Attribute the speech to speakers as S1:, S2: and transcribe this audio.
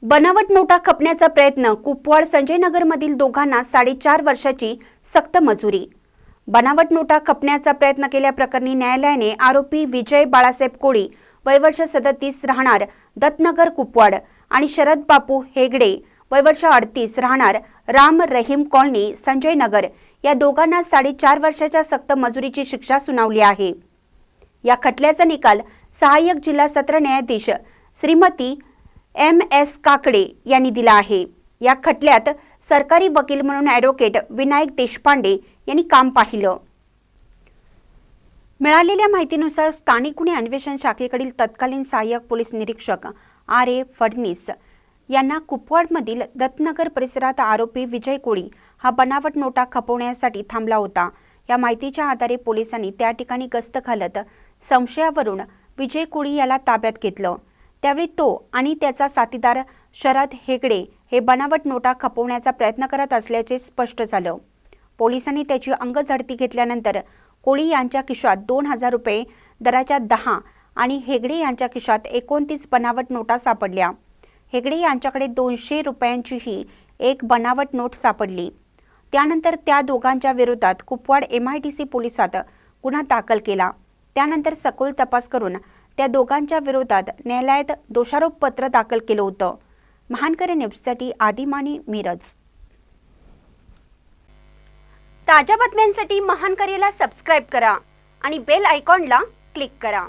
S1: बनावट नोटा खपण्याचा प्रयत्न, कुपवाड संजयनगरमधील दोघांना 4.5 वर्षाची सक्त मजुरी। बनावट नोटा खपण्याचा प्रयत्न केल्याप्रकरणी न्यायालयाने आरोपी विजय बाळासाहेब कोळी वय वर्ष 37 राहणार दत्तनगर कुपवाड आणि शरद बापू हेगडे वय वर्ष 38 राहणार राम रहीम कॉलनी संजयनगर या दोघांना 4.5 वर्षाच्या सक्त मजुरीची शिक्षा सुनावली आहे। या खटल्याचा निकाल सहाय्यक जिल्हा सत्र न्यायाधीश श्रीमती MS काकडे यांनी दिला आहे। या खटल्यात सरकारी वकील म्हणून ॲडव्होकेट विनायक देशपांडे यांनी काम पाहिलं। मिळालेल्या माहितीनुसार स्थानिक गुन्हे अन्वेषण शाखेकडील तत्कालीन सहाय्यक पोलीस निरीक्षक RA फडणीस यांना कुपवाडमधील दत्तनगर परिसरात आरोपी विजय कोळी हा बनावट नोटा खपवण्यासाठी थांबला होता। या माहितीच्या आधारे पोलिसांनी त्या ठिकाणी गस्त घालत संशयावरून विजय कोळी याला ताब्यात घेतलं। त्यावेळी तो आणि त्याचा साथीदार शरद हेगडे हे बनावट नोटा खपवण्याचा प्रयत्न करत असल्याचे स्पष्ट झालं। पोलिसांनी त्याची अंगझडती घेतल्यानंतर कोळी यांच्या खिशात 2000 रुपये दराच्या 10 आणि हेगडे यांच्या खिशात 29 बनावट नोटा सापडल्या। हेगडे यांच्याकडे 200 रुपयांचीही एक बनावट नोट सापडली। त्यानंतर त्या दोघांच्या विरोधात कुपवाड MIDC पोलिसात गुन्हा दाखल केला। त्यानंतर सखोल तपास करून त्या दोघांच्या विरोधात न्यायालयात दोषारोप पत्र दाखल केलं होतं। महानकरी न्यूजसाठी आदिमानी मिरज। ताज्या बातम्यांसाठी महानकरीला सबस्क्राइब करा आणि बेल आयकॉनला क्लिक करा।